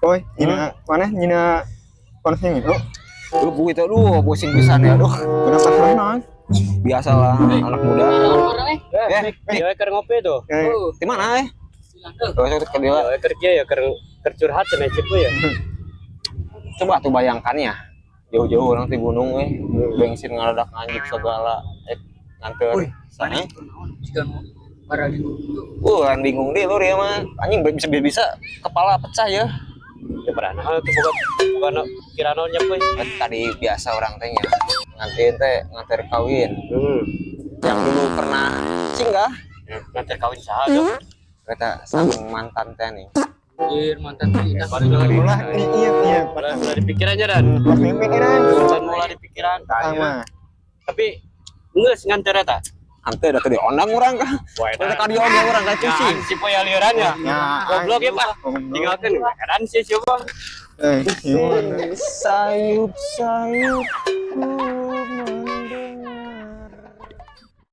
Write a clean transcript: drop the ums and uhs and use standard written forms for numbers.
Oi, nyina mana nyina konsen itu? Bu itu pusing pisan ya, aduh. Kenapa salah non? Biasalah anak muda. Dia keur ngopi tuh. Di mana Terus ke dia. Ya kerja ya curhat sama cipu ya. Coba tuh bayangkan ya. Jauh-jauh orang di gunung bensin ngaladak anjing segala nganter. Sana. Kan bingung deh lu ya mah. Anjing bisa kepala pecah ya. Ya pernah tuh bukan kirano nyepu. Tadi biasa orang teh nya. Nganter kawin. Yang dulu pernah singgah Nganter kawin saha tuh. kata sang mantan teh nih. Mantan teh Ulah iya. Mulai dipikirannya dan. Pikiran. Mulai dipikiran. Sama. Tapi geus nganter eta. Ante udah tadi ondang orang kah? Udah kali oge orang kayak pusing. Si poya liuran ya. Goblok ya, Pak. Tinggalkan keadaan sih coba. Eh, Sayup